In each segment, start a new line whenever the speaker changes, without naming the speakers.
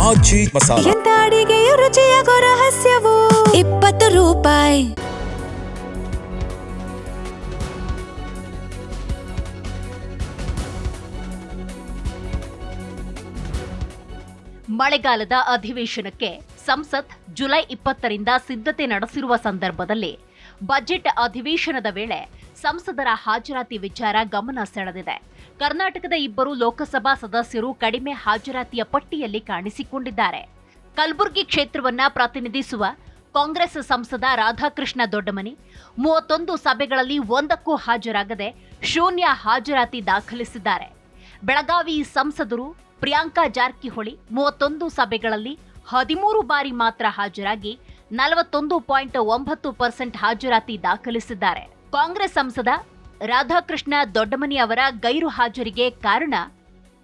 ಆಚಿ ಮಸಾಲ.
ಎಂತ ಅಡಿಗೆಯ ರುಚಿಯಾಗೋ ರಹಸ್ಯವು 20 ರೂಪಾಯಿ.
ಮಳೆಗಾಲದ ಅಧಿವೇಶನಕ್ಕೆ ಸಂಸತ್ ಜುಲೈ 20ರಿಂದ ಸಿದ್ಧತೆ ನಡೆಸಿರುವ ಸಂದರ್ಭದಲ್ಲಿ ಬಜೆಟ್ ಅಧಿವೇಶನದ ವೇಳೆ ಸಂಸದರ ಹಾಜರಾತಿ ವಿಚಾರ ಗಮನ ಸೆಳೆದಿದೆ. ಕರ್ನಾಟಕದ 2 ಲೋಕಸಭಾ ಸದಸ್ಯರು ಕಡಿಮೆ ಹಾಜರಾತಿಯ ಪಟ್ಟಿಯಲ್ಲಿ ಕಾಣಿಸಿಕೊಂಡಿದ್ದಾರೆ. ಕಲಬುರಗಿ ಕ್ಷೇತ್ರವನ್ನ ಪ್ರತಿನಿಧಿಸುವ ಕಾಂಗ್ರೆಸ್ ಸಂಸದ ರಾಧಾಕೃಷ್ಣ ದೊಡ್ಡಮನಿ 31 ಸಭೆಗಳಲ್ಲಿ ಒಂದಕ್ಕೂ ಹಾಜರಾಗದೆ ಶೂನ್ಯ ಹಾಜರಾತಿ ದಾಖಲಿಸಿದ್ದಾರೆ. ಬೆಳಗಾವಿ ಸಂಸದರು ಪ್ರಿಯಾಂಕಾ ಜಾರಕಿಹೊಳಿ 31 ಸಭೆಗಳಲ್ಲಿ 13 ಬಾರಿ ಮಾತ್ರ ಹಾಜರಾಗಿ 41.9% ಹಾಜರಾತಿ ದಾಖಲಿಸಿದ್ದಾರೆ. ಕಾಂಗ್ರೆಸ್ ಸಂಸದ ರಾಧಾಕೃಷ್ಣ ದೊಡ್ಡಮನಿ ಅವರ ಗೈರು ಹಾಜರಿಗೆ ಕಾರಣ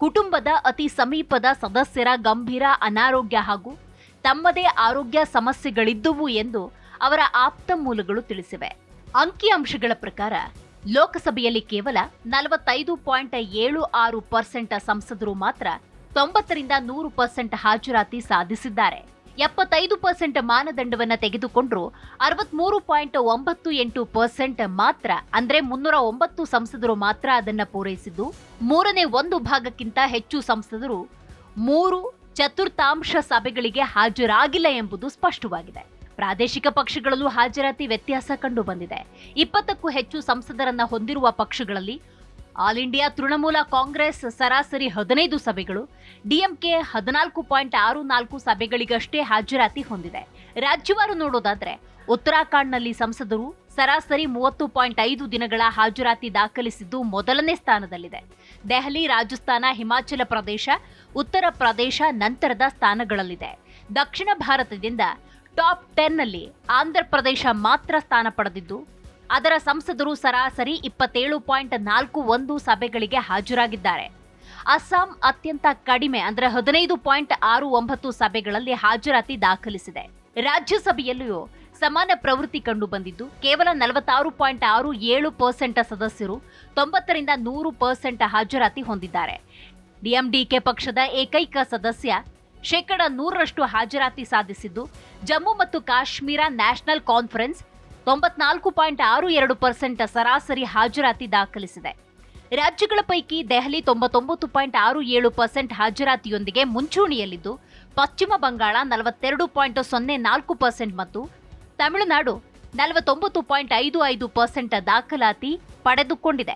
ಕುಟುಂಬದ ಅತಿ ಸಮೀಪದ ಸದಸ್ಯರ ಗಂಭೀರ ಅನಾರೋಗ್ಯ ಹಾಗೂ ತಮ್ಮದೇ ಆರೋಗ್ಯ ಸಮಸ್ಯೆಗಳಿದ್ದುವು ಎಂದು ಅವರ ಆಪ್ತ ಮೂಲಗಳು ತಿಳಿಸಿವೆ. ಅಂಕಿಅಂಶಗಳ ಪ್ರಕಾರ ಲೋಕಸಭೆಯಲ್ಲಿ ಕೇವಲ 45.76% ಸಂಸದರು ಮಾತ್ರ 90ರಿಂದ 100% ಹಾಜರಾತಿ ಸಾಧಿಸಿದ್ದಾರೆ. 75% ಮಾನದಂಡವನ್ನು ತೆಗೆದುಕೊಂಡ್ರೂ 63.98% ಮಾತ್ರ, ಅಂದ್ರೆ 309 ಸಂಸದರು ಮಾತ್ರ ಅದನ್ನ ಪೂರೈಸಿದ್ದು, 1/3 ಭಾಗಕ್ಕಿಂತ ಹೆಚ್ಚು ಸಂಸದರು 3/4 ಸಭೆಗಳಿಗೆ ಹಾಜರಾಗಿಲ್ಲ ಎಂಬುದು ಸ್ಪಷ್ಟವಾಗಿದೆ. ಪ್ರಾದೇಶಿಕ ಪಕ್ಷಗಳಲ್ಲೂ ಹಾಜರಾತಿ ವ್ಯತ್ಯಾಸ ಕಂಡು ಬಂದಿದೆ. 20ಕ್ಕೂ ಹೆಚ್ಚು ಸಂಸದರನ್ನ ಹೊಂದಿರುವ ಪಕ್ಷಗಳಲ್ಲಿ ಆಲ್ ಇಂಡಿಯಾ ತೃಣಮೂಲ ಕಾಂಗ್ರೆಸ್ ಸರಾಸರಿ 15 ಸಭೆಗಳು, ಡಿಎಂಕೆ 14.64 ಸಭೆಗಳಿಗಷ್ಟೇ ಹಾಜರಾತಿ ಹೊಂದಿದೆ. ರಾಜ್ಯವಾರು ನೋಡೋದಾದ್ರೆ ಉತ್ತರಾಖಂಡ್ನಲ್ಲಿ ಸಂಸದರು ಸರಾಸರಿ 30.5 ದಿನಗಳ ಹಾಜರಾತಿ ದಾಖಲಿಸಿದ್ದು ಮೊದಲನೇ ಸ್ಥಾನದಲ್ಲಿದೆ. ದೆಹಲಿ, ರಾಜಸ್ಥಾನ, ಹಿಮಾಚಲ ಪ್ರದೇಶ, ಉತ್ತರ ಪ್ರದೇಶ ನಂತರದ ಸ್ಥಾನಗಳಲ್ಲಿದೆ. ದಕ್ಷಿಣ ಭಾರತದಿಂದ ಟಾಪ್ 10ನಲ್ಲಿ ಆಂಧ್ರ ಪ್ರದೇಶ ಮಾತ್ರ ಸ್ಥಾನ ಪಡೆದಿದ್ದು, ಅದರ ಸಂಸದರು ಸರಾಸರಿ 27.41 ಸಭೆಗಳಿಗೆ ಹಾಜರಾಗಿದ್ದಾರೆ. ಅಸ್ಸಾಂ ಅತ್ಯಂತ ಕಡಿಮೆ, ಅಂದ್ರೆ 15.69 ಸಭೆಗಳಲ್ಲಿ ಹಾಜರಾತಿ ದಾಖಲಿಸಿದೆ. ರಾಜ್ಯಸಭೆಯಲ್ಲಿಯೂ ಸಮಾನ ಪ್ರವೃತ್ತಿ ಕಂಡು ಬಂದಿದ್ದು, ಕೇವಲ 46.67% ಸದಸ್ಯರು 90ರಿಂದ 100% ಹಾಜರಾತಿ ಹೊಂದಿದ್ದಾರೆ. ಡಿಎಂಡಿಕೆ ಪಕ್ಷದ ಏಕೈಕ ಸದಸ್ಯ 100% ಹಾಜರಾತಿ ಸಾಧಿಸಿದ್ದು, ಜಮ್ಮು ಮತ್ತು ಕಾಶ್ಮೀರ ನ್ಯಾಷನಲ್ ಕಾನ್ಫರೆನ್ಸ್ 94.62% ಸರಾಸರಿ ಹಾಜರಾತಿ ದಾಖಲಿಸಿದೆ. ರಾಜ್ಯಗಳ ಪೈಕಿ ದೆಹಲಿ 99.67% ಹಾಜರಾತಿಯೊಂದಿಗೆ ಮುಂಚೂಣಿಯಲ್ಲಿದ್ದು, ಪಶ್ಚಿಮ ಬಂಗಾಳ 42.04% ಮತ್ತು ತಮಿಳುನಾಡು 49.55% ದಾಖಲಾತಿ ಪಡೆದುಕೊಂಡಿದೆ.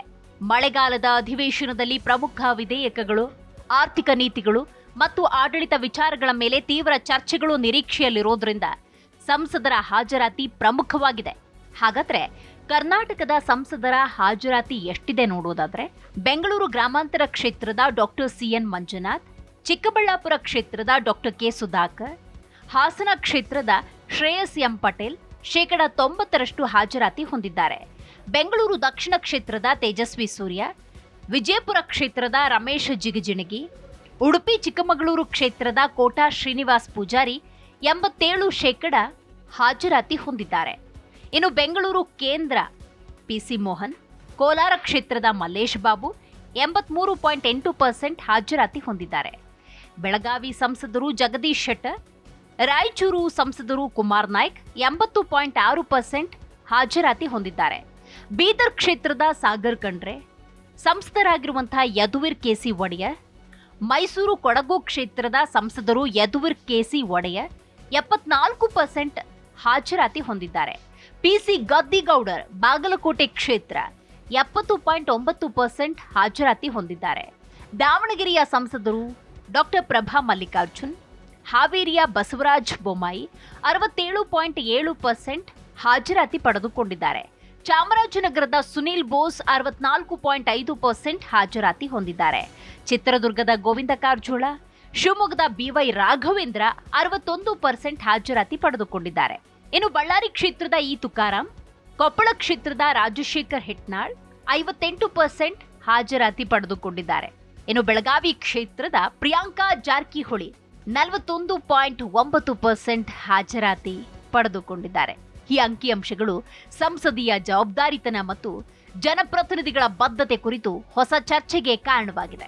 ಮಳೆಗಾಲದ ಅಧಿವೇಶನದಲ್ಲಿ ಪ್ರಮುಖ ವಿಧೇಯಕಗಳು, ಆರ್ಥಿಕ ನೀತಿಗಳು ಮತ್ತು ಆಡಳಿತ ವಿಚಾರಗಳ ಮೇಲೆ ತೀವ್ರ ಚರ್ಚೆಗಳು ನಿರೀಕ್ಷೆಯಲ್ಲಿರೋದ್ರಿಂದ ಸಂಸದರ ಹಾಜರಾತಿ ಪ್ರಮುಖವಾಗಿದೆ. ಹಾಗಾದ್ರೆ ಕರ್ನಾಟಕದ ಸಂಸದರ ಹಾಜರಾತಿ ಎಷ್ಟಿದೆ ನೋಡೋದಾದ್ರೆ, ಬೆಂಗಳೂರು ಗ್ರಾಮಾಂತರ ಕ್ಷೇತ್ರದ ಡಾಕ್ಟರ್ ಸಿಎನ್ ಮಂಜುನಾಥ್, ಚಿಕ್ಕಬಳ್ಳಾಪುರ ಕ್ಷೇತ್ರದ ಡಾಕ್ಟರ್ ಕೆ ಸುಧಾಕರ್, ಹಾಸನ ಕ್ಷೇತ್ರದ ಶ್ರೇಯಸ್ ಎಂ ಪಟೇಲ್ 90% ಹಾಜರಾತಿ ಹೊಂದಿದ್ದಾರೆ. ಬೆಂಗಳೂರು ದಕ್ಷಿಣ ಕ್ಷೇತ್ರದ ತೇಜಸ್ವಿ ಸೂರ್ಯ, ವಿಜಯಪುರ ಕ್ಷೇತ್ರದ ರಮೇಶ್ ಜಿಗಜಿಣಗಿ, ಉಡುಪಿ ಚಿಕ್ಕಮಗಳೂರು ಕ್ಷೇತ್ರದ ಕೋಟಾ ಶ್ರೀನಿವಾಸ್ ಪೂಜಾರಿ 87% ಹಾಜರಾತಿ ಹೊಂದಿದ್ದಾರೆ. ಇನ್ನು ಬೆಂಗಳೂರು ಕೇಂದ್ರ ಪಿಸಿ ಮೋಹನ್, ಕೋಲಾರ ಕ್ಷೇತ್ರದ ಮಲ್ಲೇಶ್ ಬಾಬು 83.8% ಹಾಜರಾತಿ ಹೊಂದಿದ್ದಾರೆ. ಬೆಳಗಾವಿ ಸಂಸದರು ಜಗದೀಶ್ ಶೆಟ್ಟರ್, ರಾಯಚೂರು ಸಂಸದರು ಕುಮಾರ್ ನಾಯ್ಕ್ 80.6% ಹಾಜರಾತಿ ಹೊಂದಿದ್ದಾರೆ. ಬೀದರ್ ಕ್ಷೇತ್ರದ ಸಾಗರ್ ಖಂಡ್ರೆ, ಸಂಸದರಾಗಿರುವಂತಹ ಯದುವೀರ್ ಕೆಸಿ ಒಡೆಯರ್, ಮೈಸೂರು ಕೊಡಗು ಕ್ಷೇತ್ರದ ಸಂಸದರು ಯದುವೀರ್ ಕೆಸಿ ಒಡೆಯರ್ 74% ಹಾಜರಾತಿ ಹೊಂದಿದ್ದಾರೆ. ಪಿಸಿ ಗದ್ದಿಗೌಡರ್ ಬಾಗಲಕೋಟೆ ಕ್ಷೇತ್ರ 70.9% ಹಾಜರಾತಿ ಹೊಂದಿದ್ದಾರೆ. ದಾವಣಗೆರೆಯ ಸಂಸದರು ಡಾಕ್ಟರ್ ಪ್ರಭಾ ಮಲ್ಲಿಕಾರ್ಜುನ್, ಹಾವೇರಿಯ ಬಸವರಾಜ ಬೊಮ್ಮಾಯಿ 67.7% ಹಾಜರಾತಿ ಪಡೆದುಕೊಂಡಿದ್ದಾರೆ. ಚಾಮರಾಜನಗರದ ಸುನೀಲ್ ಬೋಸ್ 64.5% ಹಾಜರಾತಿ ಹೊಂದಿದ್ದಾರೆ. ಚಿತ್ರದುರ್ಗದ ಗೋವಿಂದ ಕಾರಜೋಳ, ಶಿವಮೊಗ್ಗದ ಬಿವೈ ರಾಘವೇಂದ್ರ 61% ಹಾಜರಾತಿ ಪಡೆದುಕೊಂಡಿದ್ದಾರೆ. ಇನ್ನು ಬಳ್ಳಾರಿ ಕ್ಷೇತ್ರದ ಇ ತುಕಾರಾಂ, ಕೊಪ್ಪಳ ಕ್ಷೇತ್ರದ ರಾಜಶೇಖರ್ ಹೆಟ್ನಾಳ್ 58% ಹಾಜರಾತಿ ಪಡೆದುಕೊಂಡಿದ್ದಾರೆ. ಇನ್ನು ಬೆಳಗಾವಿ ಕ್ಷೇತ್ರದ ಪ್ರಿಯಾಂಕಾ ಜಾರಕಿಹೊಳಿ 41.9% ಹಾಜರಾತಿ ಪಡೆದುಕೊಂಡಿದ್ದಾರೆ. ಈ ಅಂಕಿಅಂಶಗಳು ಸಂಸದೀಯ ಜವಾಬ್ದಾರಿತನ ಮತ್ತು ಜನಪ್ರತಿನಿಧಿಗಳ ಬದ್ಧತೆ ಕುರಿತು ಹೊಸ ಚರ್ಚೆಗೆ ಕಾರಣವಾಗಿದೆ.